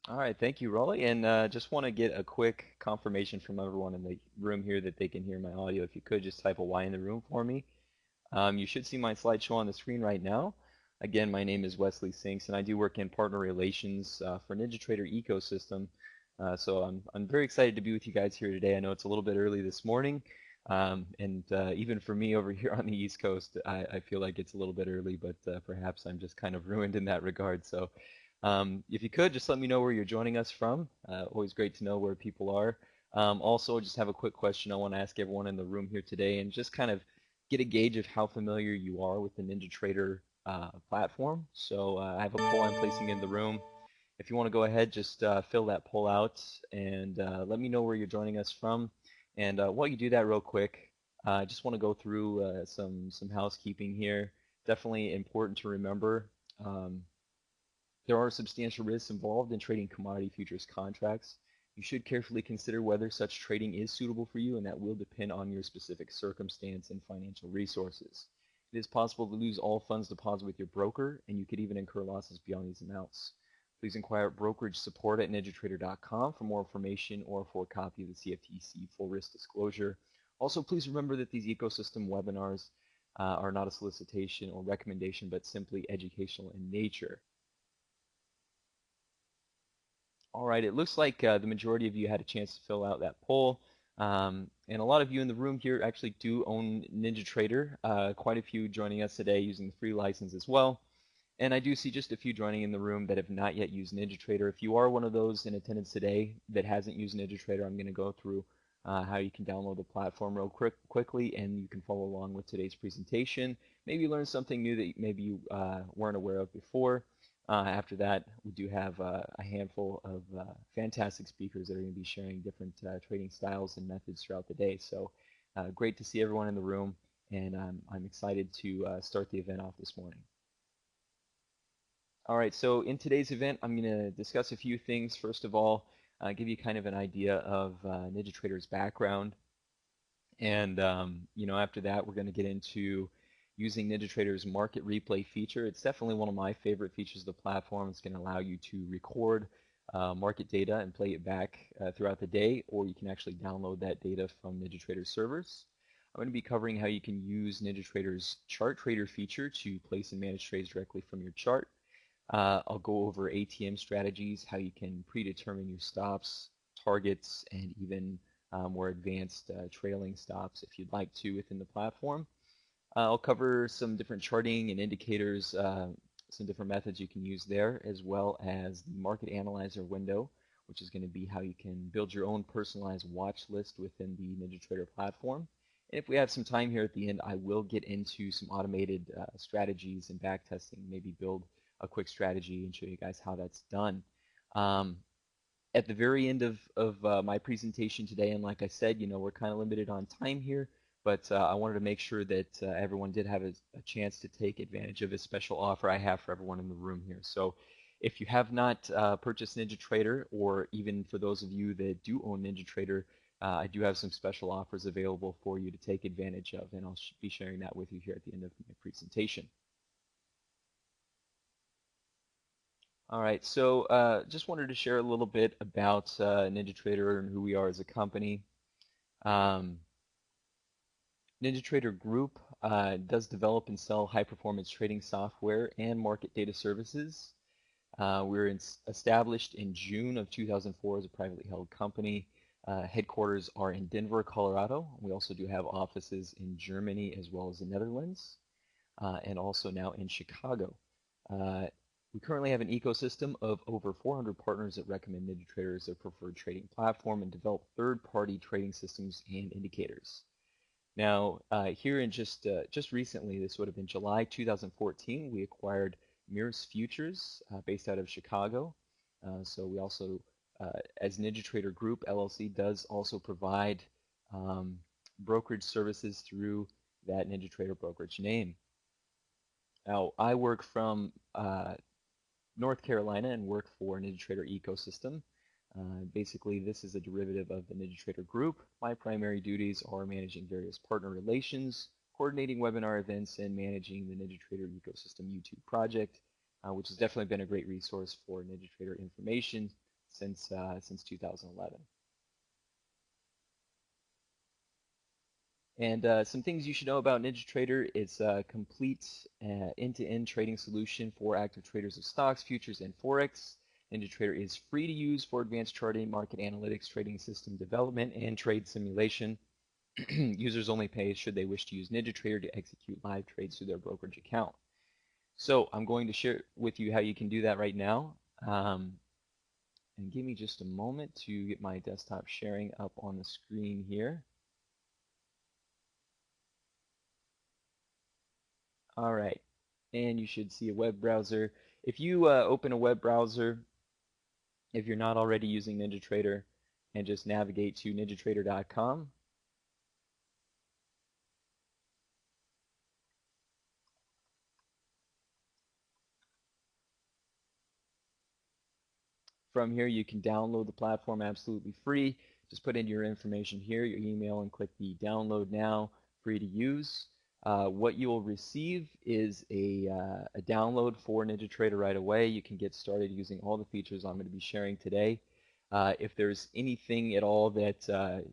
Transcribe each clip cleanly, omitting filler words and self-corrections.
All right, thank you, Rolly. And just want to get a quick confirmation from everyone in the room here that they can hear my audio. If you could just type a Y in the room for me. You should see my slideshow on the screen right now. Again, my name is Wesley Sinks, and I do work in partner relations for NinjaTrader ecosystem. So I'm very excited to be with you guys here today. I know it's a little bit early this morning, and even for me over here on the East Coast, I feel like it's a little bit early, but perhaps I'm just kind of ruined in that regard. So if you could, just let me know where you're joining us from. Always great to know where people are. Also, just have a quick question I want to ask everyone in the room here today, and just kind of get a gauge of how familiar you are with the NinjaTrader platform. So I have a poll I'm placing in the room. If you want to go ahead, just fill that poll out and let me know where you're joining us from. And while you do that real quick, I just want to go through some housekeeping here. Definitely important to remember. Um, there are substantial risks involved in trading commodity futures contracts. You should carefully consider whether such trading is suitable for you, and that will depend on your specific circumstance and financial resources. It is possible to lose all funds deposited with your broker, and you could even incur losses beyond these amounts. Please inquire at brokerage support at ninjatrader.com for more information or for a copy of the CFTC full risk disclosure. Also, please remember that these ecosystem webinars are not a solicitation or recommendation, but simply educational in nature. All right, it looks like the majority of you had a chance to fill out that poll. And a lot of you in the room here actually do own NinjaTrader. Quite a few joining us today using the free license as well. And I do see just a few joining in the room that have not yet used NinjaTrader. If you are one of those in attendance today that hasn't used NinjaTrader, I'm going to go through how you can download the platform real quickly, and you can follow along with today's presentation. Maybe learn something new that maybe you weren't aware of before. After that, we do have a handful of fantastic speakers that are going to be sharing different trading styles and methods throughout the day. So great to see everyone in the room, and I'm excited to start the event off this morning. All right, so in today's event, I'm going to discuss a few things. First of all, give you kind of an idea of NinjaTrader's background. And after that, we're going to get into using NinjaTrader's market replay feature. It's definitely one of my favorite features of the platform. It's going to allow you to record market data and play it back throughout the day, or you can actually download that data from NinjaTrader servers. I'm going to be covering how you can use NinjaTrader's chart trader feature to place and manage trades directly from your chart. I'll go over ATM strategies, how you can predetermine your stops, targets, and even more advanced trailing stops if you'd like to within the platform. I'll cover some different charting and indicators, some different methods you can use there, as well as the market analyzer window, which is going to be how you can build your own personalized watch list within the NinjaTrader platform. And if we have some time here at the end, I will get into some automated strategies and back testing, maybe build a quick strategy and show you guys how that's done. Um, at the very end of my presentation today, and like I said, we're kind of limited on time here, but I wanted to make sure that everyone did have a chance to take advantage of a special offer I have for everyone in the room here. So if you have not purchased NinjaTrader, or even for those of you that do own NinjaTrader, I do have some special offers available for you to take advantage of, and I'll be sharing that with you here at the end of my presentation. All right, so just wanted to share a little bit about NinjaTrader and who we are as a company. Um, NinjaTrader Group does develop and sell high-performance trading software and market data services. Established in June of 2004 as a privately held company. Headquarters are in Denver, Colorado. We also do have offices in Germany as well as the Netherlands, and also now in Chicago. We currently have an ecosystem of over 400 partners that recommend NinjaTrader as their preferred trading platform and develop third-party trading systems and indicators. Now, here in just recently, this would have been July 2014, we acquired Mirrors Futures based out of Chicago. So we also, as NinjaTrader Group LLC, does also provide brokerage services through that NinjaTrader brokerage name. Now, I work from North Carolina and work for NinjaTrader Ecosystem. Basically, this is a derivative of the NinjaTrader Group. My primary duties are managing various partner relations, coordinating webinar events, and managing the NinjaTrader Ecosystem YouTube project, which has definitely been a great resource for NinjaTrader information, since 2011. And some things you should know about NinjaTrader: it's a complete end-to-end trading solution for active traders of stocks, futures, and Forex. NinjaTrader is free to use for advanced charting, market analytics, trading system development, and trade simulation. Users only pay should they wish to use NinjaTrader to execute live trades through their brokerage account. So I'm going to share with you how you can do that right now. And give me just a moment to get my desktop sharing up on the screen here. All right, and you should see a web browser. If you open a web browser, if you're not already using NinjaTrader, and just navigate to ninjatrader.com, from here you can download the platform absolutely free. Just put in your information here, your email, and click the download now, free to use. What you will receive is a download for NinjaTrader right away. You can get started using all the features I'm going to be sharing today. If there's anything at all that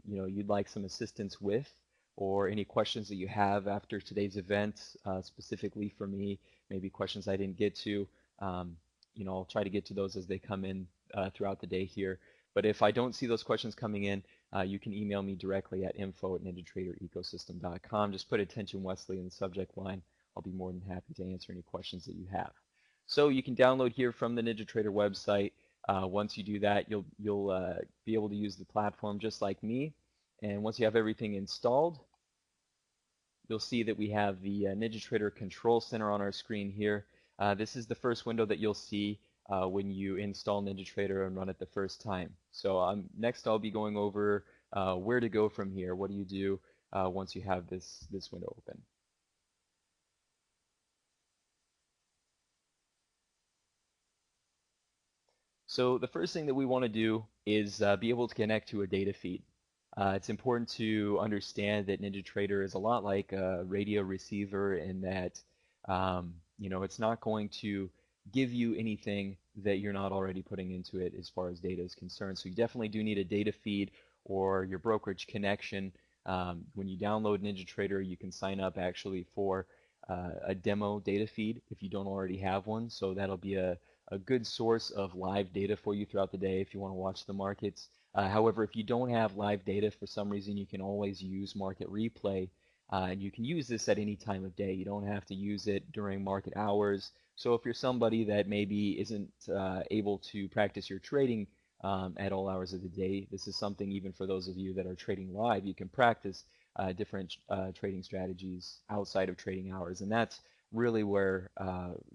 you'd like some assistance with, or any questions that you have after today's event, specifically for me, maybe questions I didn't get to, I'll try to get to those as they come in throughout the day here. But if I don't see those questions coming in, you can email me directly at info@ninjatraderecosystem.com. Just put "Attention Wesley" in the subject line. I'll be more than happy to answer any questions that you have. So you can download here from the NinjaTrader website. Once you do that, you'll be able to use the platform just like me. And once you have everything installed, you'll see that we have the NinjaTrader Control Center on our screen here. This is the first window that you'll see when you install NinjaTrader and run it the first time. So next I'll be going over where to go from here. What do you do once you have this window open? So the first thing that we want to do is be able to connect to a data feed. It's important to understand that NinjaTrader is a lot like a radio receiver in that it's not going to give you anything that you're not already putting into it as far as data is concerned. So you definitely do need a data feed or your brokerage connection. When you download NinjaTrader, you can sign up actually for a demo data feed if you don't already have one. So that'll be a good source of live data for you throughout the day if you want to watch the markets. However, if you don't have live data for some reason, you can always use market replay. And you can use this at any time of day. You don't have to use it during market hours. So if you're somebody that maybe isn't able to practice your trading at all hours of the day, this is something even for those of you that are trading live, you can practice different trading strategies outside of trading hours. And that's really where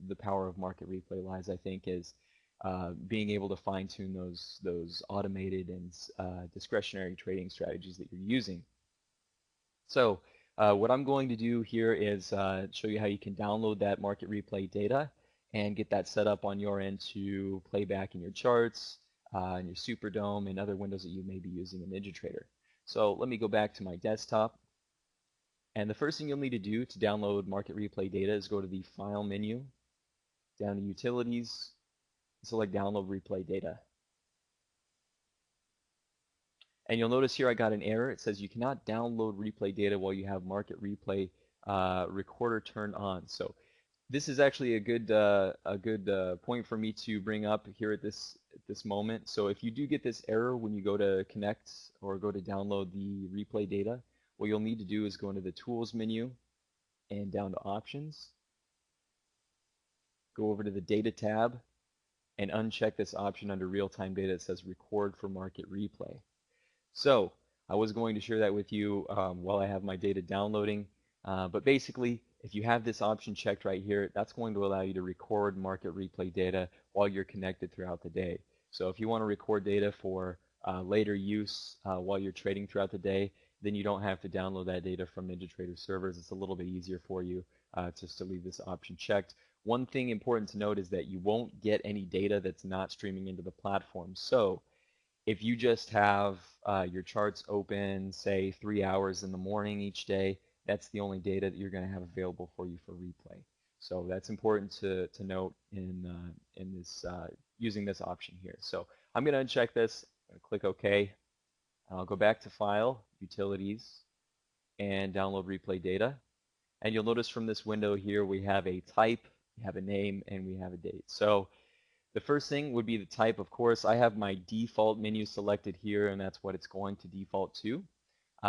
the power of market replay lies, I think, is being able to fine-tune those automated and discretionary trading strategies that you're using. So what I'm going to do here is show you how you can download that market replay data and get that set up on your end to play back in your charts, in your Superdome, and other windows that you may be using in NinjaTrader. So let me go back to my desktop. And the first thing you'll need to do to download market replay data is go to the File menu, down to Utilities, select Download Replay Data. And you'll notice here I got an error. It says you cannot download replay data while you have market replay recorder turned on. So this is actually a good point for me to bring up here at this moment. So if you do get this error when you go to connect or go to download the replay data, what you'll need to do is go into the Tools menu and down to Options. Go over to the Data tab and uncheck this option under Real-Time Data that says Record for Market Replay. So I was going to share that with you while I have my data downloading, but basically if you have this option checked right here, that's going to allow you to record market replay data while you're connected throughout the day. So if you want to record data for later use while you're trading throughout the day, then you don't have to download that data from NinjaTrader servers. It's a little bit easier for you just to leave this option checked. One thing important to note is that you won't get any data that's not streaming into the platform. So if you just have your charts open, say 3 hours in the morning each day, that's the only data that you're going to have available for you for replay. So that's important to note in this using this option here. So I'm going to uncheck this, I'm going to click OK. I'll go back to File, Utilities, and Download Replay Data. And you'll notice from this window here we have a type, we have a name, and we have a date. So the first thing would be the type. Of course, I have my default menu selected here, and that's what it's going to default to.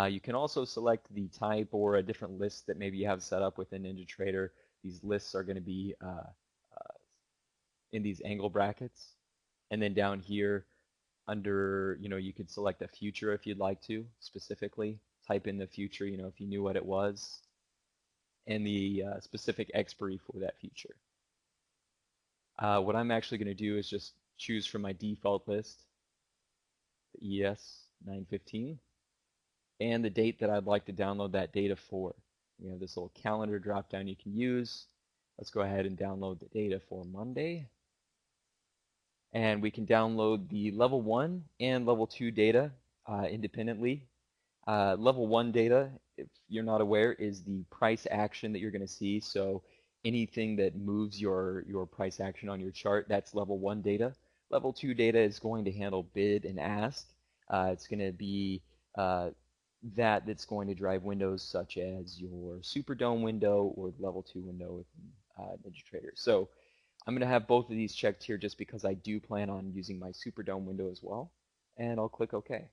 You can also select the type or a different list that maybe you have set up within NinjaTrader. These lists are going to be in these angle brackets. And then down here under, you could select a future if you'd like to, specifically. Type in the future, if you knew what it was, and the specific expiry for that future. What I'm actually going to do is just choose from my default list, the ES 915, and the date that I'd like to download that data for. We have this little calendar drop down you can use. Let's go ahead and download the data for Monday. And we can download the level 1 and level 2 data independently. Level 1 data, if you're not aware, is the price action that you're going to see. So anything that moves your price action on your chart, that's level 1 data. Level 2 data is going to handle bid and ask. It's going to be that's going to drive windows such as your Superdome window or the level 2 window within NinjaTrader. So I'm going to have both of these checked here just because I do plan on using my Superdome window as well. And I'll click OK.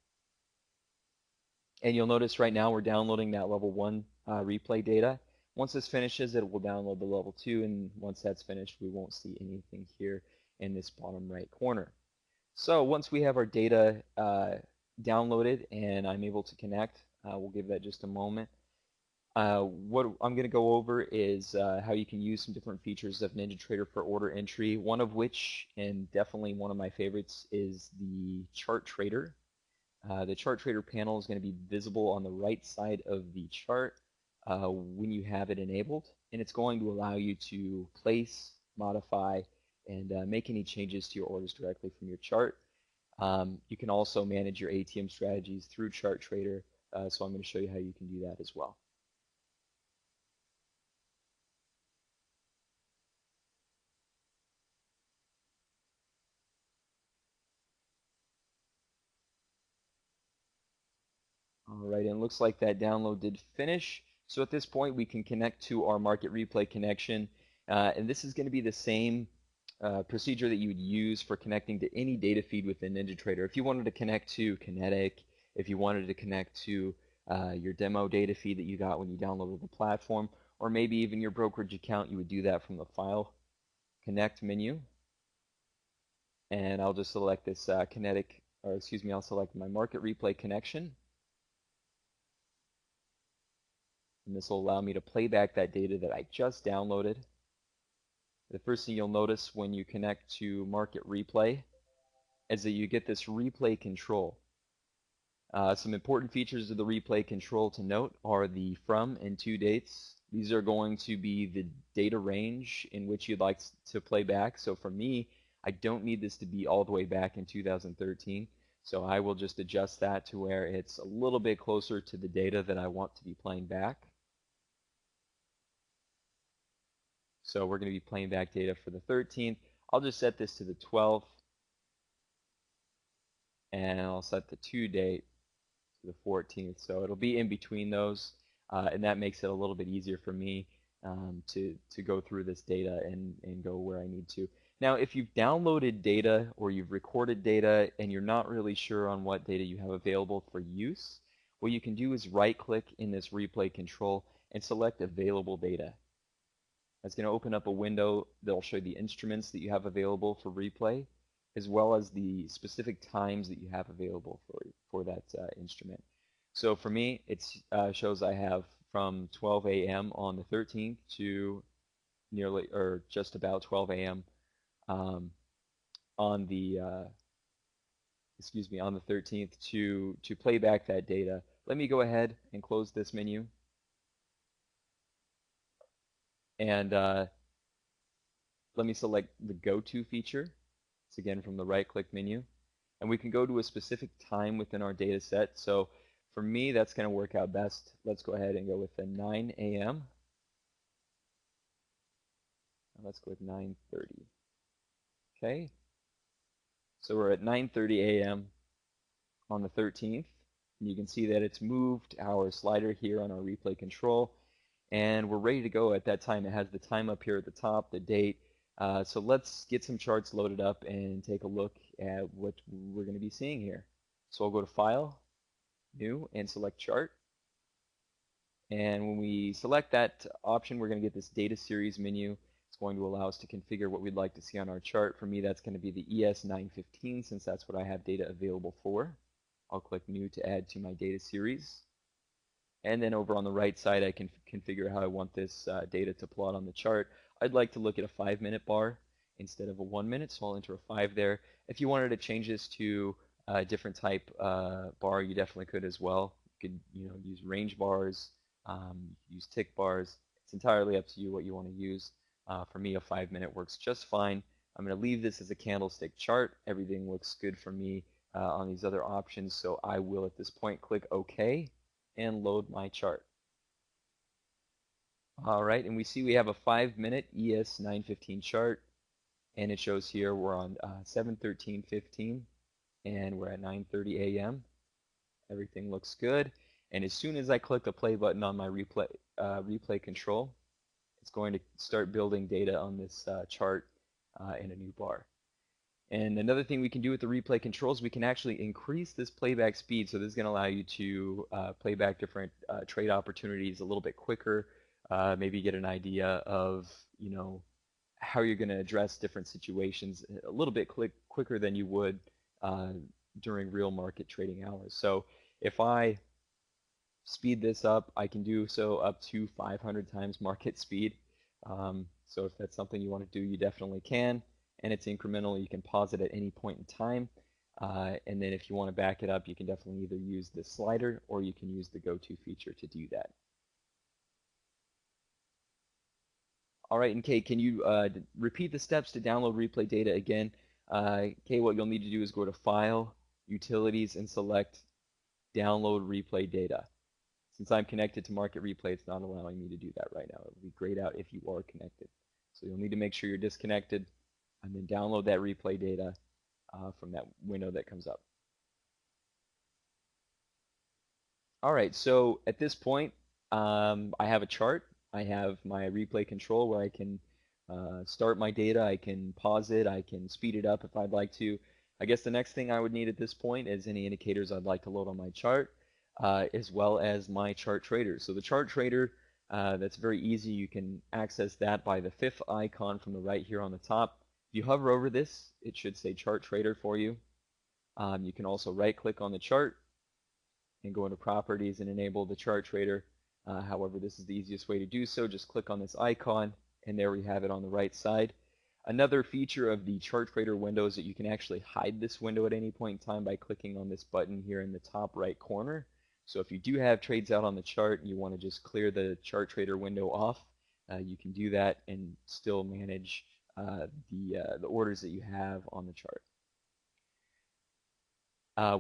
And you'll notice right now we're downloading that level 1 replay data. Once this finishes, it will download the level 2, and once that's finished, we won't see anything here in this bottom right corner. So once we have our data downloaded and I'm able to connect, we'll give that just a moment. What I'm going to go over is how you can use some different features of NinjaTrader for order entry, one of which, and definitely one of my favorites, is the chart trader. The chart trader panel is going to be visible on the right side of the chart when you have it enabled, and it's going to allow you to place, modify, and make any changes to your orders directly from your chart. You can also manage your ATM strategies through chart trader, so I'm going to show you how you can do that as well. All right, and it looks like that download did finish. So at this point, we can connect to our market replay connection. And this is going to be the same procedure that you would use for connecting to any data feed within NinjaTrader. If you wanted to connect to Kinetic, if you wanted to connect to your demo data feed that you got when you downloaded the platform, or maybe even your brokerage account, you would do that from the File Connect menu. And I'll just select this Kinetic, or excuse me, I'll select my market replay connection. And this will allow me to play back that data that I just downloaded. The first thing you'll notice when you connect to Market Replay is that you get this replay control. Some important features of the replay control to note are the from and to dates. These are going to be the data range in which you'd like to play back. So for me, I don't need this to be all the way back in 2013. So I will just adjust that to where it's a little bit closer to the data that I want to be playing back. So we're going to be playing back data for the 13th. I'll just set this to the 12th. And I'll set the to date to the 14th. So it'll be in between those. And that makes it a little bit easier for me to go through this data and go where I need to. Now, if you've downloaded data or you've recorded data and you're not really sure on what data you have available for use, what you can do is right-click in this replay control and select Available Data. That's going to open up a window that'll show the instruments that you have available for replay, as well as the specific times that you have available for that instrument. So for me, it shows I have from 12 a.m. on the 13th to nearly or just about 12 a.m. on the on the 13th to play back that data. Let me go ahead and close this menu. And let me select the Go To feature. It's again from the right-click menu. And we can go to a specific time within our data set. So for me, that's going to work out best. Let's go ahead and go with the 9 a.m. Let's go with 9:30. Okay. So we're at 9:30 a.m. on the 13th. And you can see that it's moved our slider here on our replay control, and we're ready to go at that time. It has the time up here at the top, the date. So let's get some charts loaded up and take a look at what we're going to be seeing here. So I'll go to File, New, and select Chart. And when we select that option, we're going to get this Data Series menu. It's going to allow us to configure what we'd like to see on our chart. For me, that's going to be the ES915, since that's what I have data available for. I'll click New to add to my data series. And then over on the right side, I can configure how I want this data to plot on the chart. I'd like to look at a 5-minute bar instead of a 1 minute, so I'll enter a 5 there. If you wanted to change this to a different type bar, you definitely could as well. You could, use range bars, use tick bars. It's entirely up to you what you want to use. For me, a 5-minute works just fine. I'm going to leave this as a candlestick chart. Everything looks good for me on these other options, so I will at this point click OK and load my chart. All right, and we see we have a 5-minute ES915 chart, and it shows here we're on 7/13/15, and we're at 9:30 a.m. Everything looks good, and as soon as I click the play button on my replay control, it's going to start building data on this chart in a new bar. And another thing we can do with the replay controls, we can actually increase this playback speed. So this is going to allow you to play back different trade opportunities a little bit quicker, maybe get an idea of, how you're going to address different situations a little bit quicker than you would during real market trading hours. So if I speed this up, I can do so up to 500 times market speed. So if that's something you want to do, you definitely can. And it's incremental. You can pause it at any point in time. And then if you want to back it up, you can definitely either use the slider or you can use the go-to feature to do that. All right, and Kate, can you repeat the steps to download replay data again? Kate, what you'll need to do is go to File, Utilities, and select Download Replay Data. Since I'm connected to Market Replay, it's not allowing me to do that right now. It would be grayed out if you are connected. So you'll need to make sure you're disconnected and then download that replay data from that window that comes up. All right, so at this point, I have a chart. I have my replay control where I can start my data. I can pause it. I can speed it up if I'd like to. I guess the next thing I would need at this point is any indicators I'd like to load on my chart, as well as my chart trader. So the chart trader, that's very easy. You can access that by the 5th icon from the right here on the top. If you hover over this, it should say Chart Trader for you. You can also right-click on the chart and go into Properties and enable the Chart Trader. However, this is the easiest way to do so. Just click on this icon, and there we have it on the right side. Another feature of the Chart Trader window is that you can actually hide this window at any point in time by clicking on this button here in the top right corner. So if you do have trades out on the chart and you want to just clear the Chart Trader window off, you can do that and still manage the orders that you have on the chart.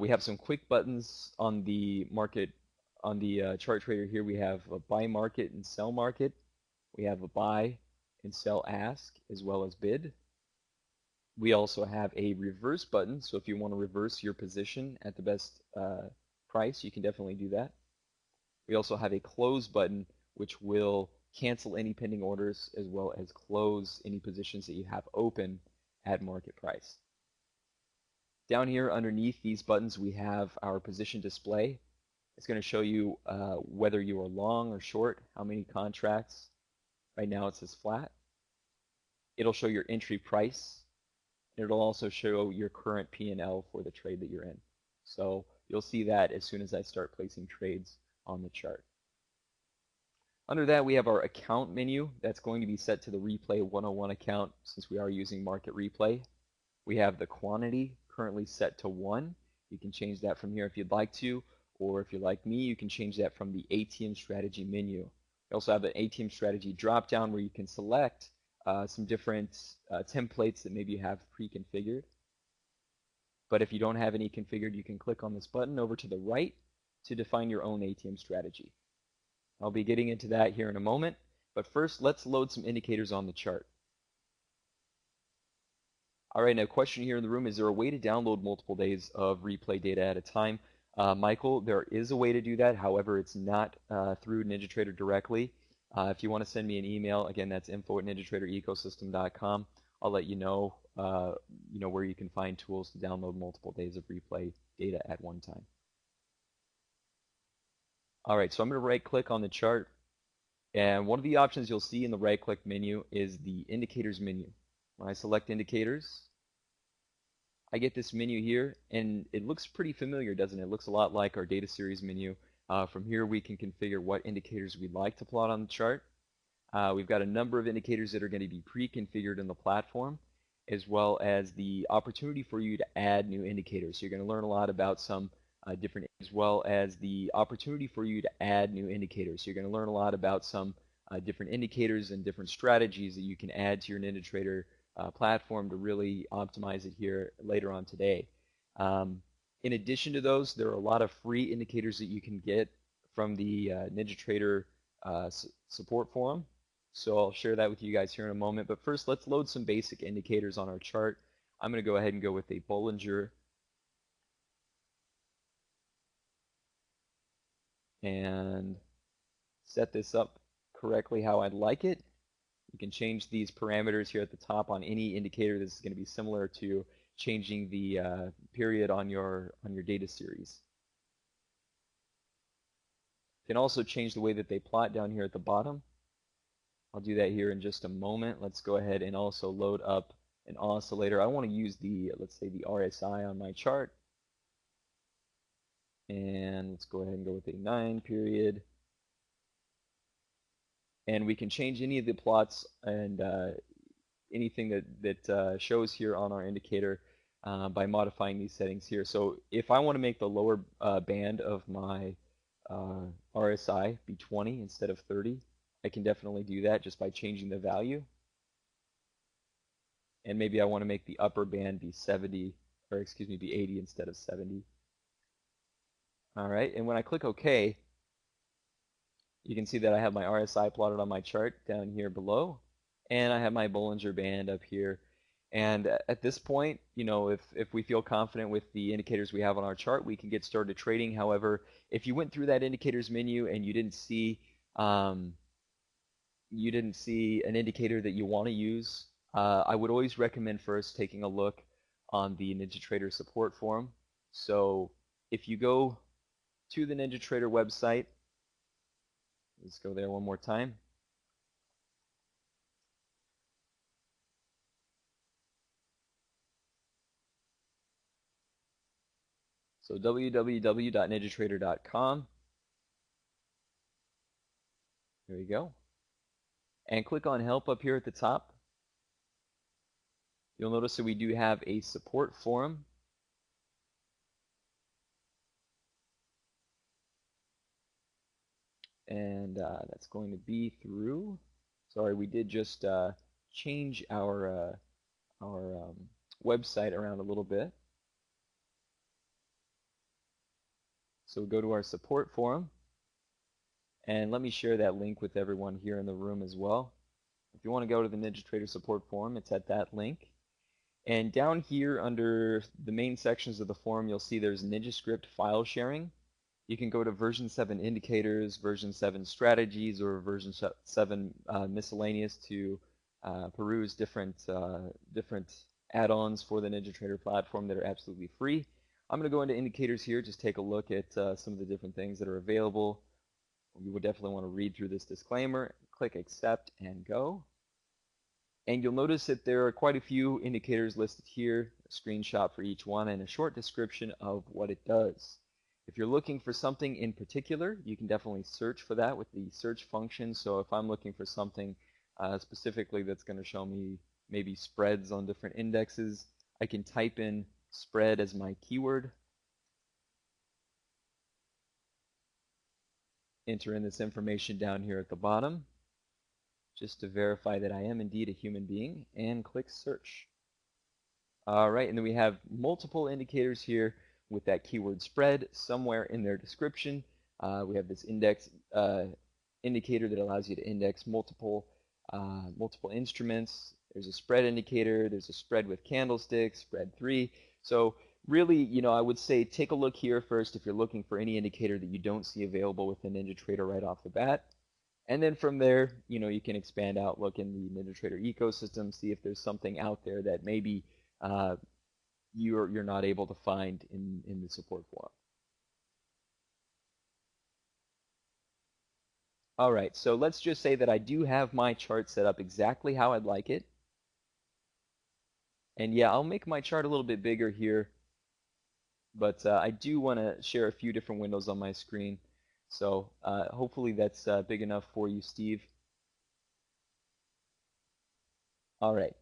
We have some quick buttons on the chart trader here. We have a buy market and sell market. We have a buy and sell ask as well as bid. We also have a reverse button, so if you want to reverse your position at the best price, you can definitely do that. We also have a close button, which will cancel any pending orders as well as close any positions that you have open at market price. Down here underneath these buttons, we have our position display. It's going to show you whether you are long or short, how many contracts. Right now it says flat. It'll show your entry price. It'll also show your current P&L for the trade that you're in. So you'll see that as soon as I start placing trades on the chart. Under that, we have our account menu. That's going to be set to the Replay 101 account since we are using Market Replay. We have the quantity currently set to 1. You can change that from here if you'd like to, or if you're like me, you can change that from the ATM Strategy menu. We also have an ATM Strategy drop-down where you can select some different templates that maybe you have pre-configured. But if you don't have any configured, you can click on this button over to the right to define your own ATM strategy. I'll be getting into that here in a moment, but first let's load some indicators on the chart. All right, now question here in the room, is there a way to download multiple days of replay data at a time? Michael, there is a way to do that. However, it's not through NinjaTrader directly. If you want to send me an email, again, that's info@ninjatraderecosystem.com. I'll let you know, where you can find tools to download multiple days of replay data at one time. All right, so I'm going to right-click on the chart, and one of the options you'll see in the right-click menu is the indicators menu. When I select indicators, I get this menu here, and it looks pretty familiar, doesn't it? It looks a lot like our data series menu. From here, we can configure what indicators we'd like to plot on the chart. We've got a number of indicators that are going to be pre-configured in the platform, as well as the opportunity for you to add new indicators. So you're going to learn a lot about some different, as well as the opportunity for you to add new indicators. So you're going to learn a lot about some different indicators and different strategies that you can add to your NinjaTrader platform to really optimize it here later on today. In addition to those, there are a lot of free indicators that you can get from the NinjaTrader support forum. So I'll share that with you guys here in a moment. But first, let's load some basic indicators on our chart. I'm going to go ahead and go with a Bollinger and set this up correctly how I'd like it. You can change these parameters here at the top on any indicator. This is going to be similar to changing the period on your data series. You can also change the way that they plot down here at the bottom. I'll do that here in just a moment. Let's go ahead and also load up an oscillator. I want to use the, let's say, the RSI on my chart. And let's go ahead and go with a 9 period. And we can change any of the plots and anything that shows here on our indicator by modifying these settings here. So if I want to make the lower band of my RSI be 20 instead of 30, I can definitely do that just by changing the value. And maybe I want to make the upper band be 70, or excuse me, be 80 instead of 70. All right, and when I click OK, you can see that I have my RSI plotted on my chart down here below, and I have my Bollinger Band up here. And at this point, if we feel confident with the indicators we have on our chart, we can get started trading. However, if you went through that indicators menu and you didn't see an indicator that you want to use, I would always recommend first taking a look on the NinjaTrader support forum. So if you go to the NinjaTrader website, let's go there one more time. So www.ninjatrader.com. There you go. And click on Help up here at the top. You'll notice that we do have a support forum. And that's going to be through, sorry, we did just change our website around a little bit. So go to our support forum, and let me share that link with everyone here in the room as well. If you want to go to the NinjaTrader support forum, it's at that link. And down here under the main sections of the forum, you'll see there's NinjaScript file sharing. You can go to version 7 indicators, version 7 strategies, or version 7 miscellaneous to peruse different add-ons for the NinjaTrader platform that are absolutely free. I'm going to go into indicators here, just take a look at some of the different things that are available. You would definitely want to read through this disclaimer, click accept and go. And you'll notice that there are quite a few indicators listed here, a screenshot for each one, and a short description of what it does. If you're looking for something in particular, you can definitely search for that with the search function. So if I'm looking for something specifically that's going to show me maybe spreads on different indexes, I can type in spread as my keyword, enter in this information down here at the bottom, just to verify that I am indeed a human being, and click search. All right, and then we have multiple indicators here with that keyword spread somewhere in their description. We have this index indicator that allows you to index multiple instruments, There's a spread indicator, there's a spread with candlesticks, spread 3. So really, I would say take a look here first if you're looking for any indicator that you don't see available within NinjaTrader right off the bat. And then from there, you can expand out, look in the NinjaTrader ecosystem, see if there's something out there that maybe you're not able to find in the support forum. All right, so let's just say that I do have my chart set up exactly how I'd like it. And yeah, I'll make my chart a little bit bigger here, but I do want to share a few different windows on my screen. So hopefully that's big enough for you, Steve. All right.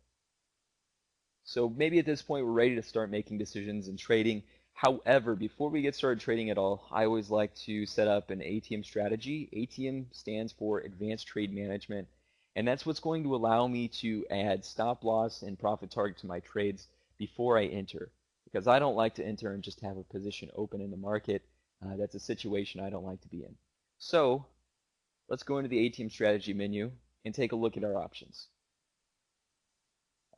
So maybe at this point we're ready to start making decisions and trading. However, before we get started trading at all, I always like to set up an ATM strategy. ATM stands for Advanced Trade Management, and that's what's going to allow me to add stop loss and profit target to my trades before I enter, because I don't like to enter and just have a position open in the market. That's a situation I don't like to be in. So let's go into the ATM strategy menu and take a look at our options.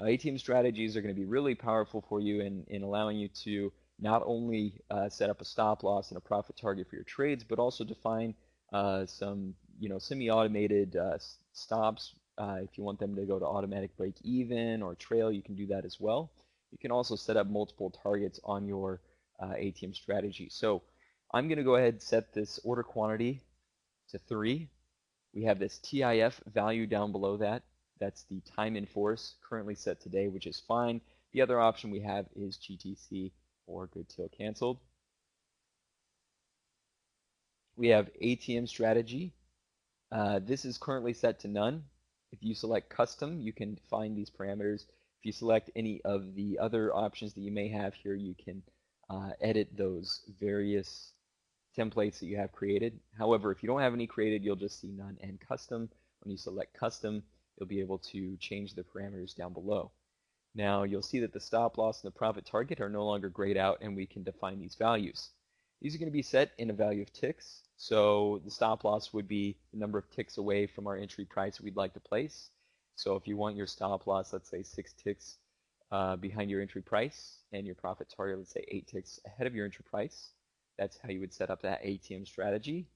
ATM strategies are going to be really powerful for you in allowing you to not only set up a stop loss and a profit target for your trades, but also define some semi-automated stops. If you want them to go to automatic break even or trail, you can do that as well. You can also set up multiple targets on your ATM strategy. So I'm going to go ahead and set this order quantity to 3. We have this TIF value down below that. That's the time in force currently set today, which is fine. The other option we have is GTC, or good till canceled. We have ATM strategy. This is currently set to none. If you select custom, you can define these parameters. If you select any of the other options that you may have here, you can edit those various templates that you have created. However, if you don't have any created, you'll just see none and custom. When you select custom, you'll be able to change the parameters down below. Now you'll see that the stop loss and the profit target are no longer grayed out, and we can define these values. These are going to be set in a value of ticks. So the stop loss would be the number of ticks away from our entry price we'd like to place. So if you want your stop loss, let's say 6 ticks behind your entry price, and your profit target, let's say 8 ticks ahead of your entry price, that's how you would set up that ATM strategy.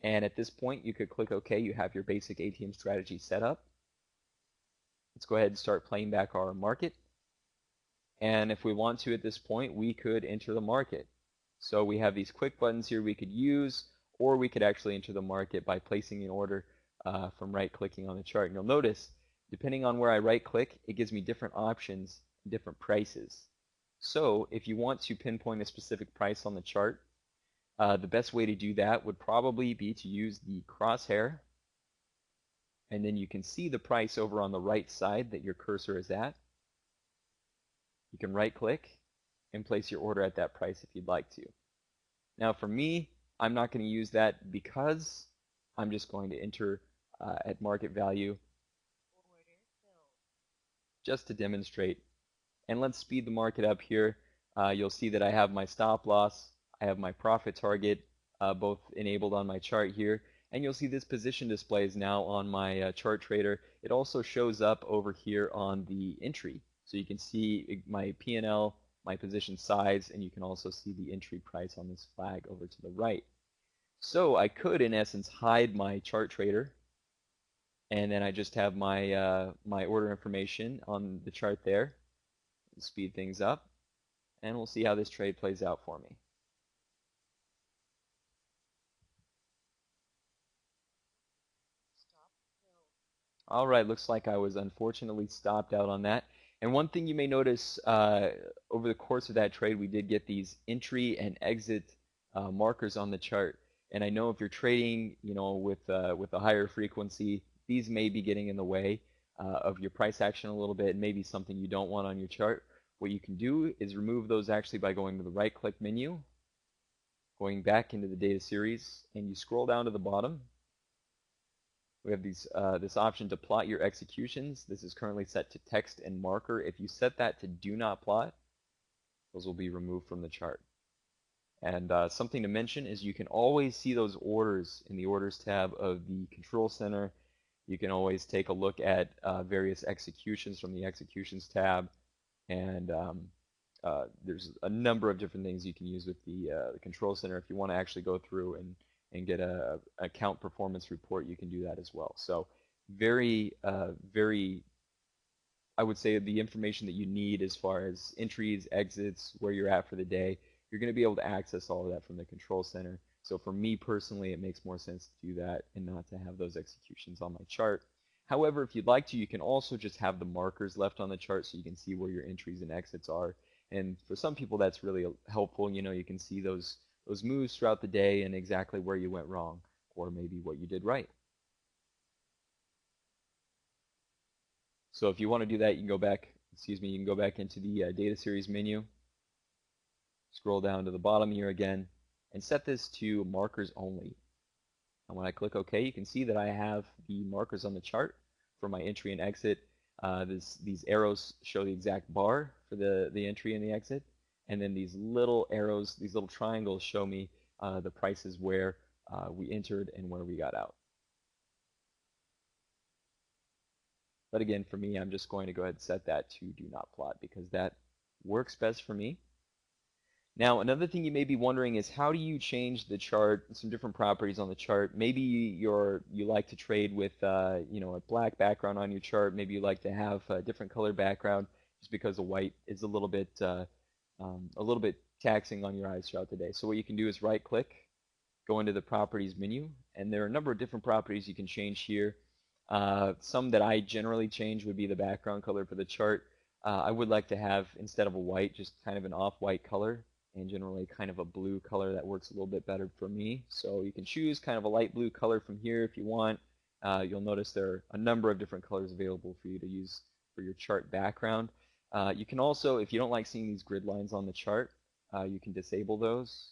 And at this point, you could click OK. You have your basic ATM strategy set up. Let's go ahead and start playing back our market. And if we want to at this point, we could enter the market. So we have these quick buttons here we could use, or we could actually enter the market by placing an order from right-clicking on the chart. And you'll notice, depending on where I right-click, it gives me different options, different prices. So if you want to pinpoint a specific price on the chart, the best way to do that would probably be to use the crosshair, and then you can see the price over on the right side that your cursor is at. You can right-click and place your order at that price if you'd like to. Now for me, I'm not going to use that because I'm just going to enter at market value just to demonstrate. And let's speed the market up here. You'll see that I have my stop loss, I have my profit target both enabled on my chart here, and you'll see this position display is now on my chart trader. It also shows up over here on the entry, so you can see my P&L, my position size, and you can also see the entry price on this flag over to the right. So I could, in essence, hide my chart trader, and then I just have my my order information on the chart there. Speed things up, and we'll see how this trade plays out for me. All right, looks like I was unfortunately stopped out on that. And one thing you may notice over the course of that trade, we did get these entry and exit markers on the chart. And I know if you're trading, with a higher frequency, these may be getting in the way of your price action a little bit, and maybe something you don't want on your chart. What you can do is remove those actually by going to the right-click menu, going back into the data series, and you scroll down to the bottom. We have this option to plot your executions. This is currently set to text and marker. If you set that to do not plot, those will be removed from the chart. And something to mention is you can always see those orders in the orders tab of the control center. You can always take a look at various executions from the executions tab, and there's a number of different things you can use with the control center. If you want to actually go through and get a account performance report, you can do that as well. So very, very, I would say the information that you need as far as entries, exits, where you're at for the day, you're going to be able to access all of that from the control center. So for me personally, it makes more sense to do that and not to have those executions on my chart. However, if you'd like to, you can also just have the markers left on the chart so you can see where your entries and exits are. And for some people, that's really helpful. You know, you can see those moves throughout the day and exactly where you went wrong or maybe what you did right. So if you want to do that, you can go back, you can go back into the data series menu, scroll down to the bottom here again, and set this to markers only. And when I click OK, you can see that I have the markers on the chart for my entry and exit. These arrows show the exact bar for the entry and the exit. And then these little arrows, these little triangles show me the prices where we entered and where we got out. But again, for me, I'm just going to go ahead and set that to do not plot because that works best for me. Now, another thing you may be wondering is how do you change the chart, some different properties on the chart. Maybe you like to trade with you know, a black background on your chart. Maybe you like to have a different color background just because the white is a little bit taxing on your eyes throughout the day. So what you can do is right click, go into the properties menu, and there are a number of different properties you can change here. Some that I generally change would be the background color for the chart. I would like to have, instead of a white, just kind of an off-white color, and generally kind of a blue color that works a little bit better for me. So you can choose kind of a light blue color from here if you want. You'll notice there are a number of different colors available for you to use for your chart background. You can also, if you don't like seeing these grid lines on the chart, you can disable those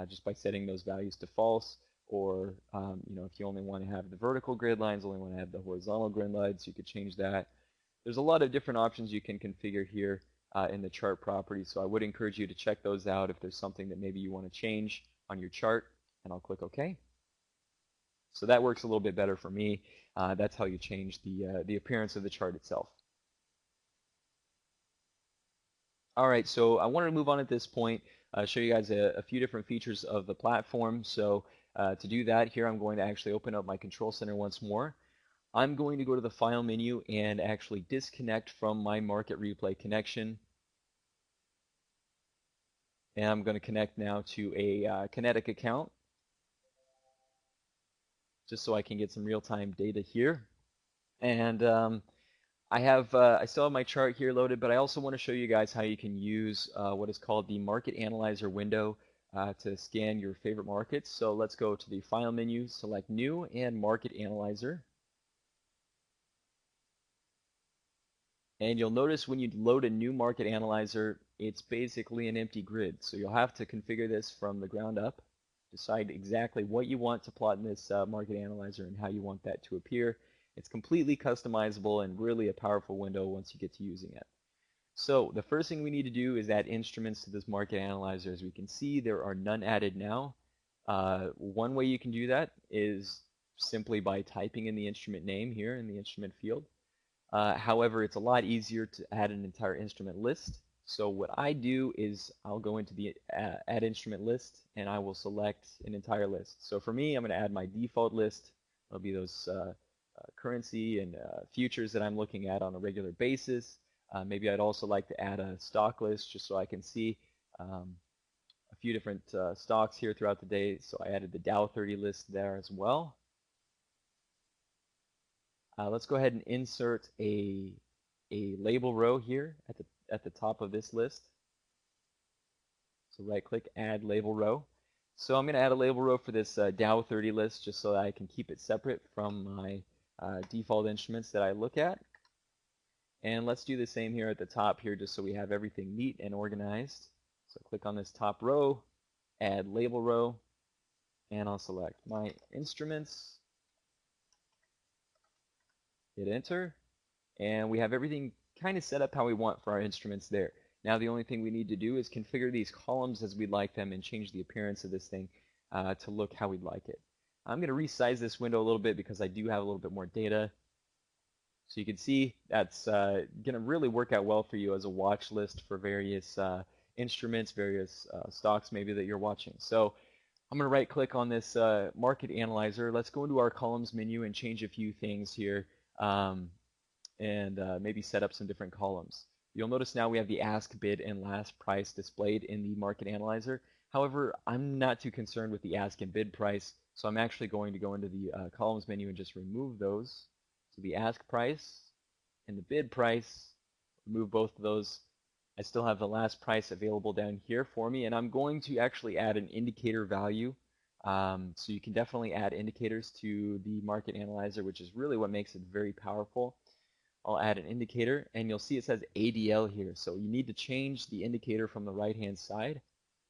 just by setting those values to false. Or you know, if you only want to have the vertical grid lines, only want to have the horizontal grid lines, you could change that. There's a lot of different options you can configure here in the chart properties, so I would encourage you to check those out if there's something that maybe you want to change on your chart, and I'll click OK. So that works a little bit better for me. That's how you change the appearance of the chart itself. All right, so I wanted to move on at this point, show you guys a few different features of the platform. So to do that, here I'm going to actually open up my control center once more. I'm going to go to the file menu and actually disconnect from my market replay connection. And I'm going to connect now to a Kinetic account just so I can get some real-time data here. And I still have my chart here loaded, but I also want to show you guys how you can use what is called the Market Analyzer window to scan your favorite markets. So let's go to the File menu, select New, and Market Analyzer. And you'll notice when you load a new market analyzer, it's basically an empty grid. So you'll have to configure this from the ground up, decide exactly what you want to plot in this market analyzer and how you want that to appear. It's completely customizable and really a powerful window once you get to using it. So the first thing we need to do is add instruments to this market analyzer. As we can see, there are none added now. One way you can do that is simply by typing in the instrument name here in the instrument field. However, it's a lot easier to add an entire instrument list. So what I do is I'll go into the add instrument list and I will select an entire list. So for me, I'm going to add my default list. It'll be those currency and futures that I'm looking at on a regular basis. Maybe I'd also like to add a stock list just so I can see a few different stocks here throughout the day. So I added the Dow 30 list there as well. Let's go ahead and insert a label row here at the top of this list. So right click, add label row. So I'm going to add a label row for this Dow 30 list just so that I can keep it separate from my default instruments that I look at. And let's do the same here at the top here just so we have everything neat and organized. So click on this top row, add label row, and I'll select my instruments. Hit enter, and we have everything kind of set up how we want for our instruments there. Now the only thing we need to do is configure these columns as we'd like them and change the appearance of this thing to look how we'd like it. I'm going to resize this window a little bit because I do have a little bit more data. So you can see that's going to really work out well for you as a watch list for various instruments, various stocks maybe that you're watching. So I'm going to right click on this market analyzer. Let's go into our columns menu and change a few things here and maybe set up some different columns. You'll notice now we have the ask, bid, and last price displayed in the market analyzer. However, I'm not too concerned with the ask and bid price, so I'm actually going to go into the columns menu and just remove those. So the ask price and the bid price, remove both of those. I still have the last price available down here for me, and I'm going to actually add an indicator value. So you can definitely add indicators to the market analyzer, which is really what makes it very powerful. I'll add an indicator, and you'll see it says ADL here. So you need to change the indicator from the right-hand side.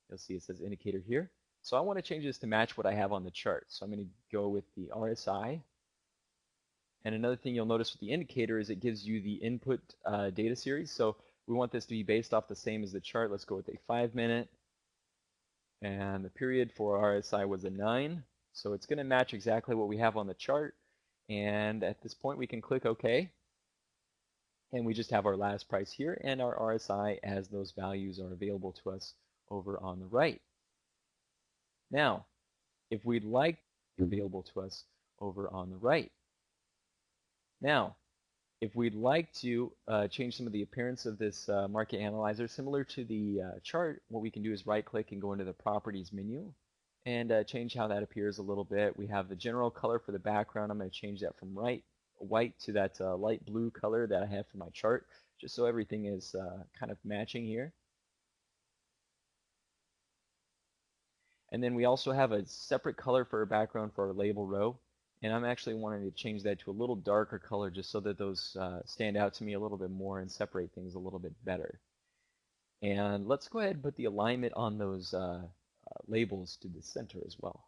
You'll see it says indicator here. So I want to change this to match what I have on the chart. So I'm going to go with the RSI. And another thing you'll notice with the indicator is it gives you the input data series. So we want this to be based off the same as the chart. Let's go with a 5-minute. And the period for RSI was a 9. So it's going to match exactly what we have on the chart. And at this point, we can click OK. And we just have our last price here and our RSI as those values are available to us over on the right. Now, if we'd like available to us over on the right. Now, if we'd like to change some of the appearance of this market analyzer, similar to the chart, what we can do is right-click and go into the Properties menu and change how that appears a little bit. We have the general color for the background. I'm going to change that from white to that light blue color that I have for my chart, just so everything is kind of matching here. And then we also have a separate color for our background for our label row. And I'm actually wanting to change that to a little darker color just so that those stand out to me a little bit more and separate things a little bit better. And let's go ahead and put the alignment on those labels to the center as well.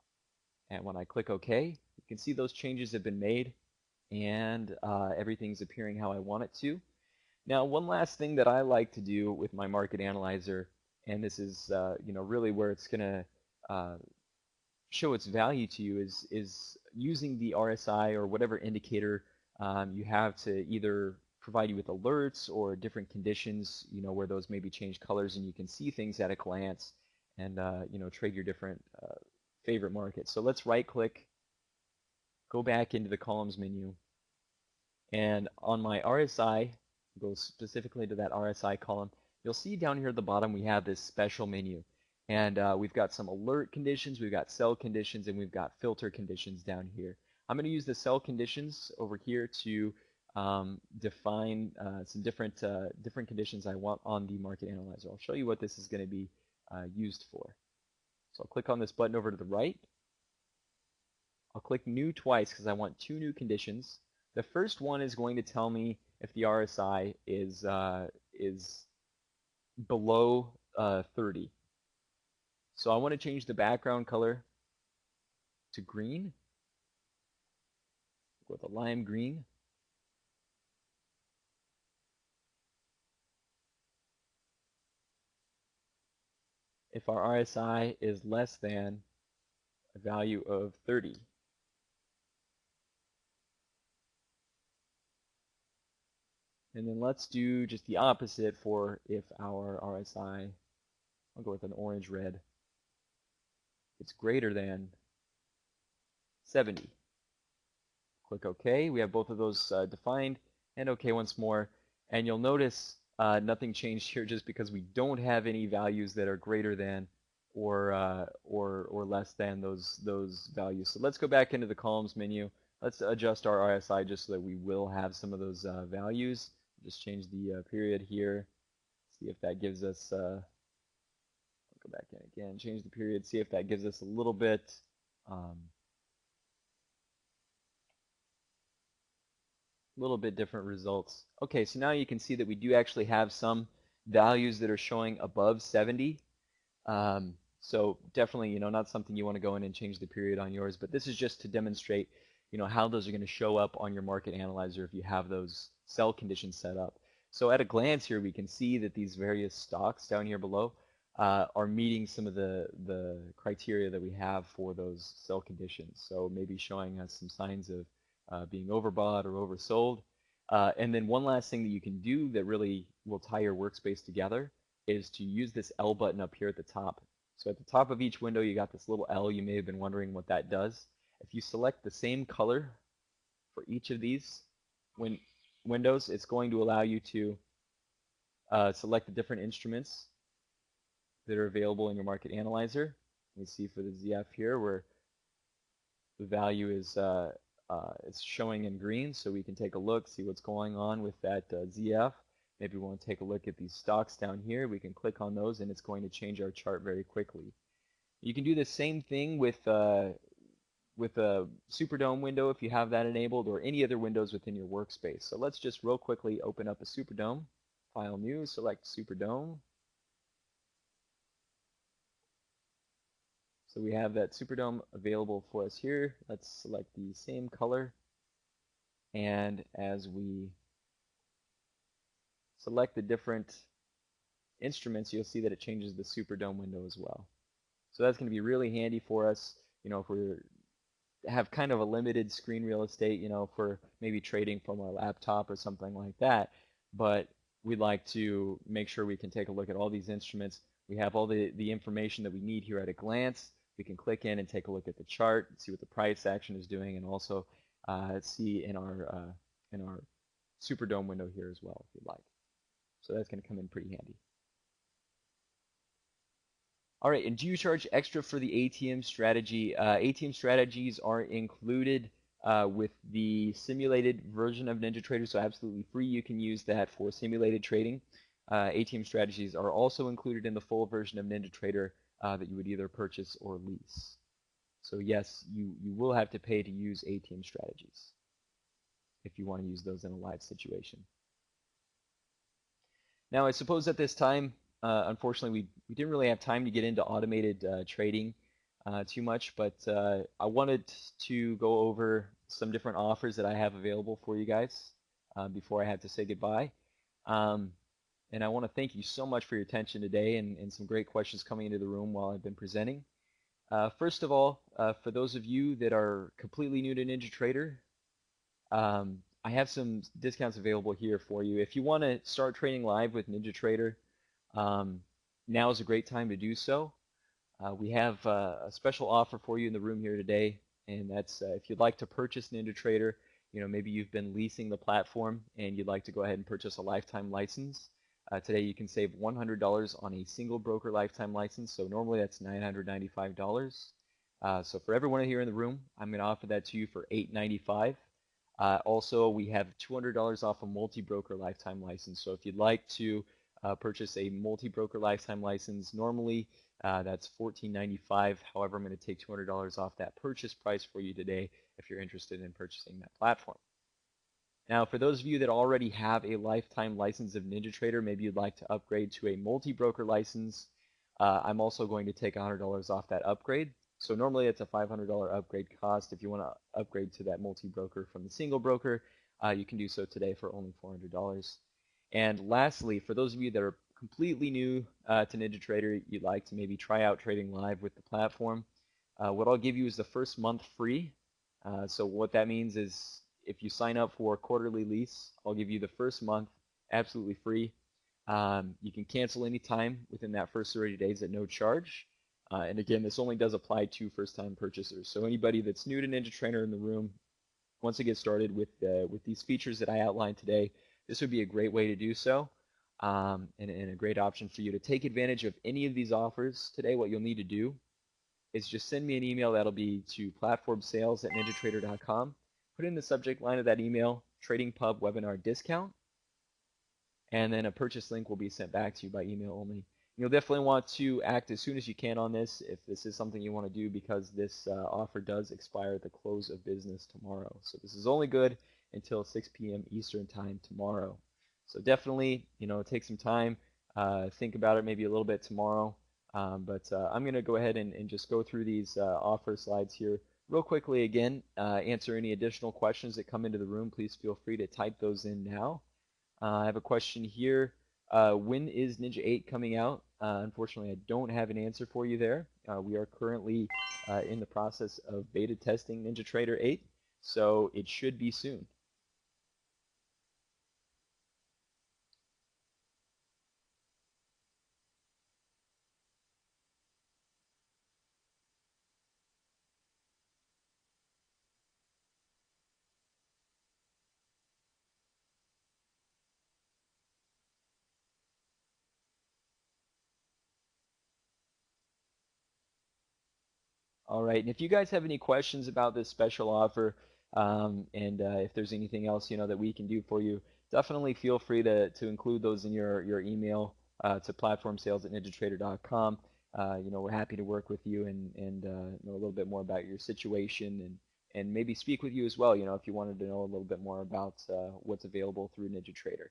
And when I click OK, you can see those changes have been made and everything's appearing how I want it to. Now, one last thing that I like to do with my market analyzer, and this is really where it's going to show its value to you, is using the RSI or whatever indicator you have to either provide you with alerts or different conditions, where those maybe change colors and you can see things at a glance and trade your different favorite markets. So let's right-click, go back into the columns menu, and on my RSI, go specifically to that RSI column, you'll see down here at the bottom we have this special menu. And we've got some alert conditions, we've got sell conditions, and we've got filter conditions down here. I'm going to use the sell conditions over here to define some different conditions I want on the market analyzer. I'll show you what this is going to be used for. So I'll click on this button over to the right. I'll click new twice because I want 2 new conditions. The first one is going to tell me if the RSI is below 30. So I want to change the background color to green, with a lime green. If our RSI is less than a value of 30. And then let's do just the opposite for if our RSI, I'll go with an orange-red, it's greater than 70. Click OK. We have both of those defined, and OK once more. And you'll notice nothing changed here just because we don't have any values that are greater than or less than those values. So let's go back into the columns menu. Let's adjust our RSI just so that we will have some of those values. Just change the period here. See if that gives us. I'll go back in again. Change the period. See if that gives us a little bit. Different results. Okay, so now you can see that we do actually have some values that are showing above 70. So definitely, not something you want to go in and change the period on yours, but this is just to demonstrate, how those are going to show up on your market analyzer if you have those sell conditions set up. So at a glance here, we can see that these various stocks down here below are meeting some of the criteria that we have for those sell conditions. So maybe showing us some signs of being overbought or oversold. And then one last thing that you can do that really will tie your workspace together is to use this L button up here at the top. So at the top of each window, you got this little L. You may have been wondering what that does. If you select the same color for each of these windows, it's going to allow you to select the different instruments that are available in your market analyzer. You see for the ZF here where the value is it's showing in green, so we can take a look, see what's going on with that ZF. Maybe we want to take a look at these stocks down here. We can click on those, and it's going to change our chart very quickly. You can do the same thing with a Superdome window if you have that enabled, or any other windows within your workspace. So let's just real quickly open up a Superdome. File New, select Superdome. So we have that Superdome available for us here. Let's select the same color. And as we select the different instruments, you'll see that it changes the Superdome window as well. So that's going to be really handy for us, if we have kind of a limited screen real estate, for maybe trading from our laptop or something like that. But we'd like to make sure we can take a look at all these instruments. We have all the information that we need here at a glance. We can click in and take a look at the chart, see what the price action is doing, and also see in our Superdome window here as well, if you'd like. So that's going to come in pretty handy. All right, and do you charge extra for the ATM strategy? ATM strategies are included with the simulated version of NinjaTrader, so absolutely free. You can use that for simulated trading. ATM strategies are also included in the full version of NinjaTrader that you would either purchase or lease. So yes, you will have to pay to use ATM strategies if you want to use those in a live situation. Now, I suppose at this time, unfortunately, we didn't really have time to get into automated trading too much, but I wanted to go over some different offers that I have available for you guys before I have to say goodbye. And I want to thank you so much for your attention today and some great questions coming into the room while I've been presenting. First of all, for those of you that are completely new to NinjaTrader, I have some discounts available here for you. If you want to start trading live with NinjaTrader, now is a great time to do so. We have a special offer for you in the room here today, and that's if you'd like to purchase NinjaTrader, maybe you've been leasing the platform and you'd like to go ahead and purchase a lifetime license. Today you can save $100 on a single broker lifetime license, so normally that's $995. So for everyone here in the room, I'm going to offer that to you for $895. Also, we have $200 off a multi-broker lifetime license, so if you'd like to purchase a multi-broker lifetime license, normally that's $1495. However, I'm going to take $200 off that purchase price for you today if you're interested in purchasing that platform. Now, for those of you that already have a lifetime license of NinjaTrader, maybe you'd like to upgrade to a multi-broker license, I'm also going to take $100 off that upgrade. So normally it's a $500 upgrade cost. If you want to upgrade to that multi-broker from the single broker, you can do so today for only $400. And lastly, for those of you that are completely new to NinjaTrader, you'd like to maybe try out trading live with the platform, what I'll give you is the first month free. So what that means is if you sign up for a quarterly lease, I'll give you the first month absolutely free. You can cancel anytime within that first 30 days at no charge. And again, this only does apply to first-time purchasers. So anybody that's new to NinjaTrader in the room, once they get started with these features that I outlined today, this would be a great way to do so, and a great option for you to take advantage of any of these offers today. What you'll need to do is just send me an email. That'll be to platformsales@ninjatrader.com. Put in the subject line of that email, Trading Pub Webinar Discount, and then a purchase link will be sent back to you by email only. You'll definitely want to act as soon as you can on this if this is something you want to do, because this offer does expire at the close of business tomorrow. So this is only good until 6 p.m. Eastern time tomorrow. So definitely, take some time, think about it maybe a little bit tomorrow. But I'm going to go ahead and just go through these offer slides here real quickly again. Answer any additional questions that come into the room. Please feel free to type those in now. I have a question here. When is Ninja 8 coming out? Unfortunately, I don't have an answer for you there. We are currently in the process of beta testing NinjaTrader 8, so it should be soon. All right, and if you guys have any questions about this special offer, and if there's anything else that we can do for you, definitely feel free to include those in your email to platformsales@ninjatrader.com. We're happy to work with you and know a little bit more about your situation and maybe speak with you as well. If you wanted to know a little bit more about what's available through NinjaTrader.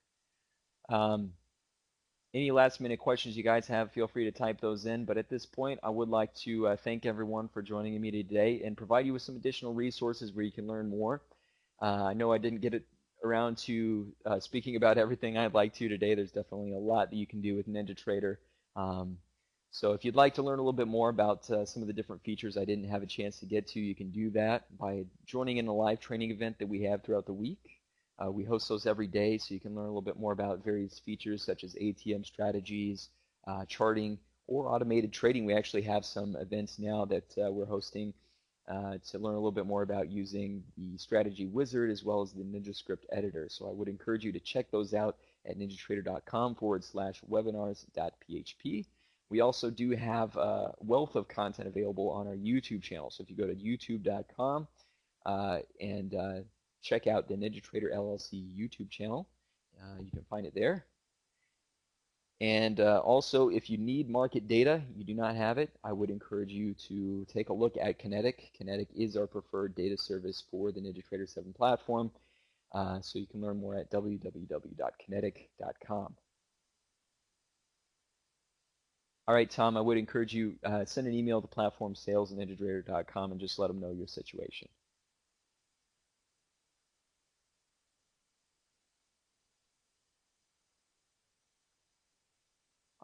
Any last minute questions you guys have, feel free to type those in. But at this point, I would like to thank everyone for joining me today and provide you with some additional resources where you can learn more. I know I didn't get it around to speaking about everything I'd like to today. There's definitely a lot that you can do with NinjaTrader. So if you'd like to learn a little bit more about some of the different features I didn't have a chance to get to, you can do that by joining in a live training event that we have throughout the week. We host those every day, so you can learn a little bit more about various features such as ATM strategies, charting, or automated trading. We actually have some events now that we're hosting to learn a little bit more about using the strategy wizard as well as the NinjaScript editor. So I would encourage you to check those out at ninjatrader.com/webinars.php. We also do have a wealth of content available on our YouTube channel. So if you go to youtube.com and check out the NinjaTrader LLC YouTube channel. You can find it there. And also, if you need market data, you do not have it, I would encourage you to take a look at Kinetic. Kinetic is our preferred data service for the NinjaTrader 7 platform. So you can learn more at www.kinetic.com. All right, Tom, I would encourage you send an email to platformsales@ninjatrader.com and just let them know your situation.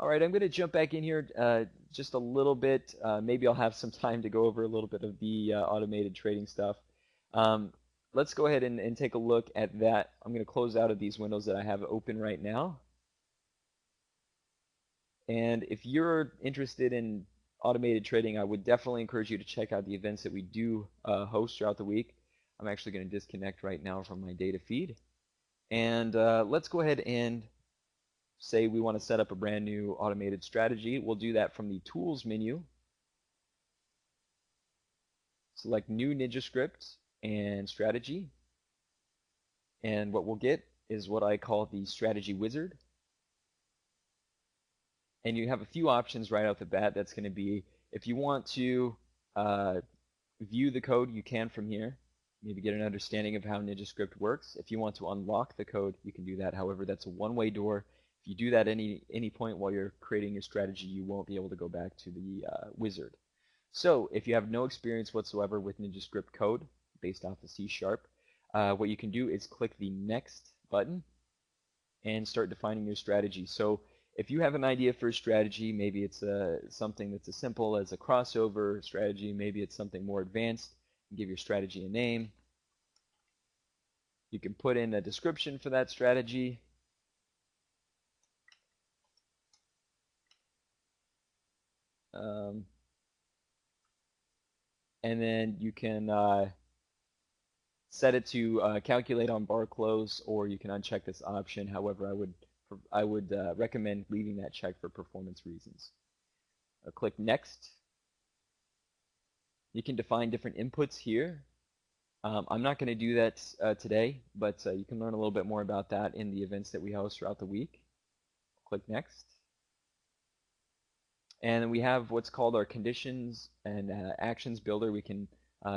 All right, I'm going to jump back in here just a little bit. Maybe I'll have some time to go over a little bit of the automated trading stuff. Let's go ahead and take a look at that. I'm going to close out of these windows that I have open right now. And if you're interested in automated trading, I would definitely encourage you to check out the events that we do host throughout the week. I'm actually going to disconnect right now from my data feed. And let's go ahead and say we want to set up a brand new automated strategy. We'll do that from the Tools menu. Select New NinjaScript and Strategy. And what we'll get is what I call the Strategy Wizard. And you have a few options right off the bat. That's going to be, if you want to view the code, you can from here. Maybe get an understanding of how NinjaScript works. If you want to unlock the code, you can do that. However, that's a one-way door. If you do that at any point while you're creating your strategy, you won't be able to go back to the wizard. So if you have no experience whatsoever with NinjaScript code based off of C#, what you can do is click the Next button and start defining your strategy. So if you have an idea for a strategy, maybe it's something that's as simple as a crossover strategy, maybe it's something more advanced, give your strategy a name. You can put in a description for that strategy. And then you can set it to calculate on bar close, or you can uncheck this option. However, I would recommend leaving that check for performance reasons. Click Next. You can define different inputs here. I'm not going to do that today, but you can learn a little bit more about that in the events that we host throughout the week. Click Next. And then we have what's called our conditions and actions builder. We can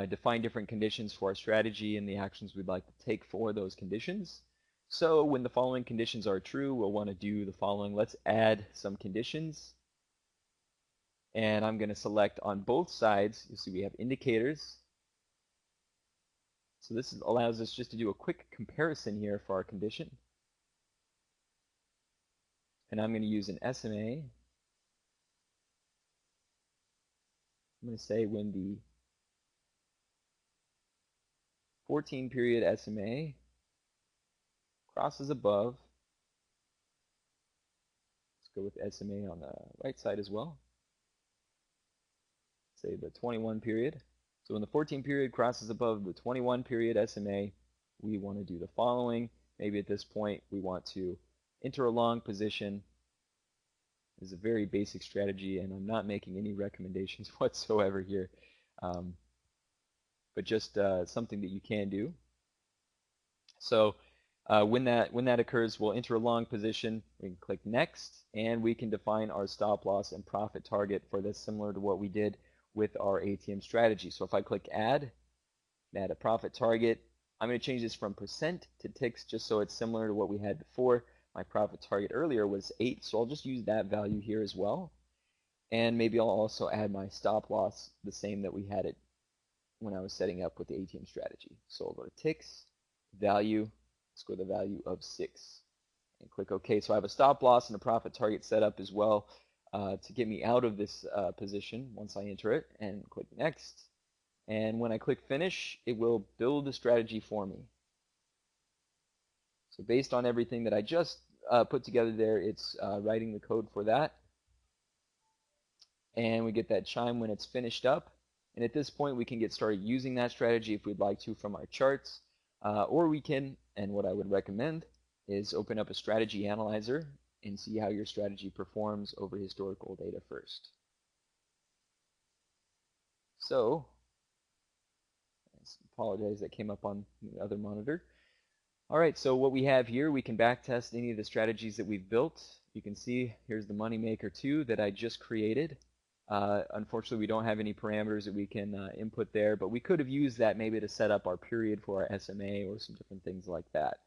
define different conditions for our strategy and the actions we'd like to take for those conditions. So when the following conditions are true, we'll want to do the following. Let's add some conditions. And I'm going to select on both sides. You see we have indicators. So this allows us just to do a quick comparison here for our condition. And I'm going to use an SMA. I'm going to say when the 14 period SMA crosses above, let's go with SMA on the right side as well, say the 21 period. So when the 14 period crosses above the 21 period SMA, we want to do the following. Maybe at this point we want to enter a long position. This is a very basic strategy, and I'm not making any recommendations whatsoever here, but just something that you can do. So when that occurs, we'll enter a long position. We can click next, and we can define our stop loss and profit target for this, similar to what we did with our ATM strategy. So if I click add a profit target, I'm going to change this from percent to ticks just so it's similar to what we had before. My profit target earlier was 8, so I'll just use that value here as well. And maybe I'll also add my stop loss the same that we had it when I was setting up with the ATM strategy. So I'll go to ticks, value, let's go to the value of 6, and click OK. So I have a stop loss and a profit target set up as well to get me out of this position once I enter it, and click next. And when I click finish, it will build the strategy for me. So based on everything that I just put together there, it's writing the code for that. And we get that chime when it's finished up. And at this point, we can get started using that strategy if we'd like to from our charts. Or we can, and what I would recommend, is open up a strategy analyzer and see how your strategy performs over historical data first. So, I apologize, that came up on the other monitor. All right, so what we have here, we can backtest any of the strategies that we've built. You can see here's the Moneymaker 2 that I just created. Unfortunately, we don't have any parameters that we can input there, but we could have used that maybe to set up our period for our SMA or some different things like that.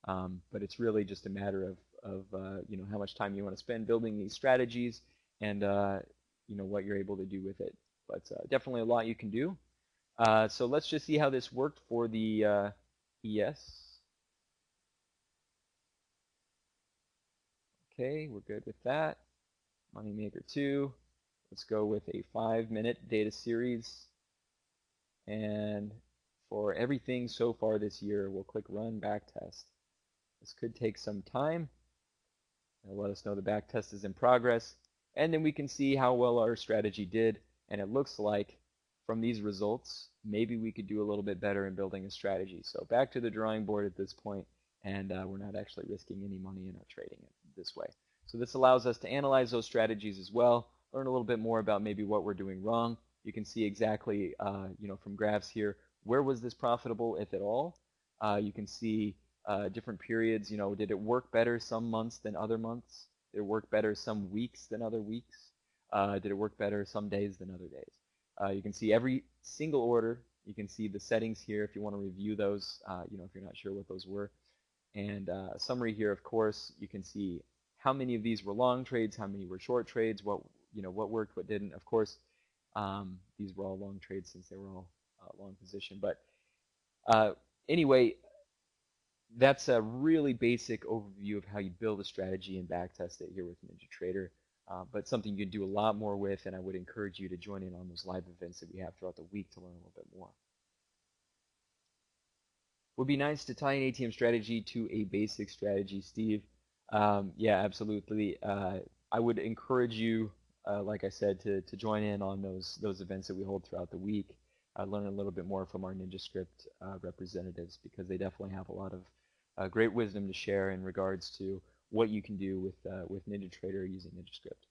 But it's really just a matter of you know, how much time you want to spend building these strategies and you know, what you're able to do with it. But definitely a lot you can do. So let's just see how this worked for the ES. Okay, we're good with that. Moneymaker 2. Let's go with a 5-minute data series. And for everything so far this year, we'll click Run Backtest. This could take some time. It'll let us know the backtest is in progress. And then we can see how well our strategy did. And it looks like from these results, maybe we could do a little bit better in building a strategy. So back to the drawing board at this point, and we're not actually risking any money in our trading it this way. So this allows us to analyze those strategies as well, learn a little bit more about maybe what we're doing wrong. You can see exactly, you know, from graphs here, where was this profitable, if at all. You can see different periods. You know, did it work better some months than other months? Did it work better some weeks than other weeks? Did it work better some days than other days? You can see every single order. You can see the settings here if you want to review those, you know, if you're not sure what those were. And a summary here, of course, you can see how many of these were long trades, how many were short trades, what, you know, what worked, what didn't. Of course, these were all long trades since they were all long position. But anyway, that's a really basic overview of how you build a strategy and backtest it here with NinjaTrader. But something you can do a lot more with, and I would encourage you to join in on those live events that we have throughout the week to learn a little bit more. Would be nice to tie an ATM strategy to a basic strategy, Steve. Yeah, absolutely. I would encourage you, like I said, to join in on those events that we hold throughout the week. Learn a little bit more from our NinjaScript representatives, because they definitely have a lot of great wisdom to share in regards to what you can do with NinjaTrader using NinjaScript.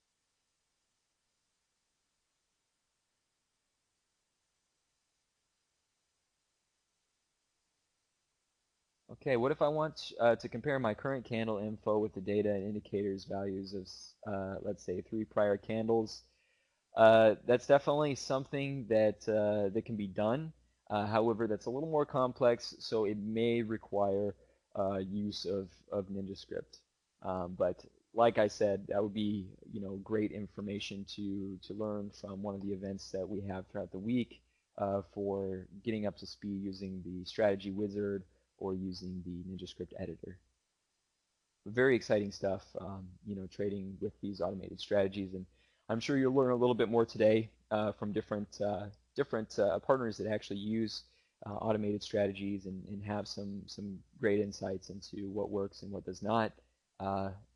Okay, what if I want to compare my current candle info with the data and indicators values of, let's say, 3 prior candles? That's definitely something that that can be done. However, that's a little more complex, so it may require use of NinjaScript. But like I said, that would be, you know, great information to learn from one of the events that we have throughout the week for getting up to speed using the strategy wizard or using the NinjaScript editor. Very exciting stuff, you know, trading with these automated strategies, and I'm sure you'll learn a little bit more today from different partners that actually use automated strategies and have some great insights into what works and what does not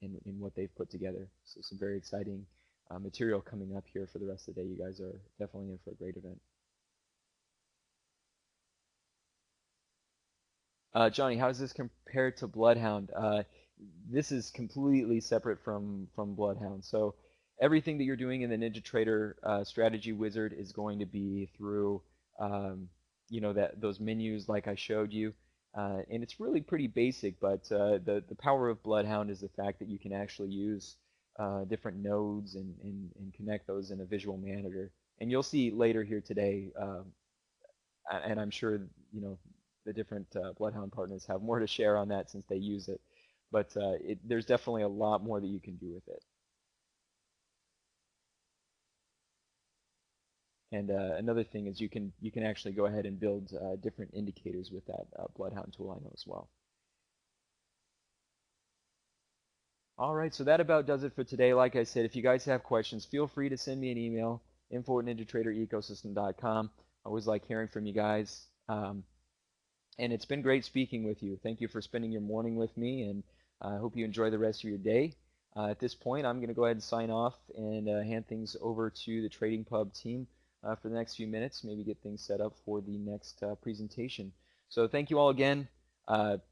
in what they've put together. So some very exciting material coming up here for the rest of the day. You guys are definitely in for a great event. Johnny, how does this compare to Bloodhound? This is completely separate from Bloodhound. So everything that you're doing in the NinjaTrader strategy wizard is going to be through, those menus like I showed you, and it's really pretty basic. But the power of Bloodhound is the fact that you can actually use different nodes and connect those in a visual manner. And you'll see later here today, and I'm sure the different Bloodhound partners have more to share on that since they use it. But there's definitely a lot more that you can do with it. And another thing is you can actually go ahead and build different indicators with that Bloodhound tool, I know as well. All right, so that about does it for today. Like I said, if you guys have questions, feel free to send me an email, info@ninjatraderecosystem.com. I always like hearing from you guys. And it's been great speaking with you. Thank you for spending your morning with me, and I hope you enjoy the rest of your day. At this point, I'm going to go ahead and sign off and hand things over to the Trading Pub team for the next few minutes, maybe get things set up for the next presentation. So thank you all again.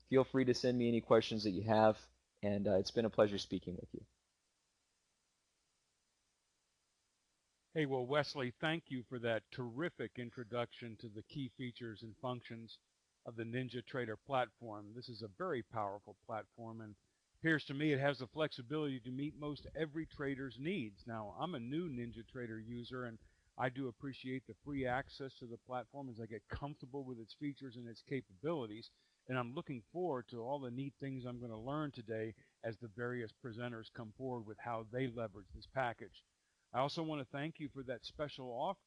Feel free to send me any questions that you have, and it's been a pleasure speaking with you. Hey, well, Wesley, thank you for that terrific introduction to the key features and functions of the NinjaTrader platform. This is a very powerful platform, and appears to me it has the flexibility to meet most every trader's needs. Now, I'm a new NinjaTrader user, and I do appreciate the free access to the platform as I get comfortable with its features and its capabilities. And I'm looking forward to all the neat things I'm going to learn today as the various presenters come forward with how they leverage this package. I also want to thank you for that special offer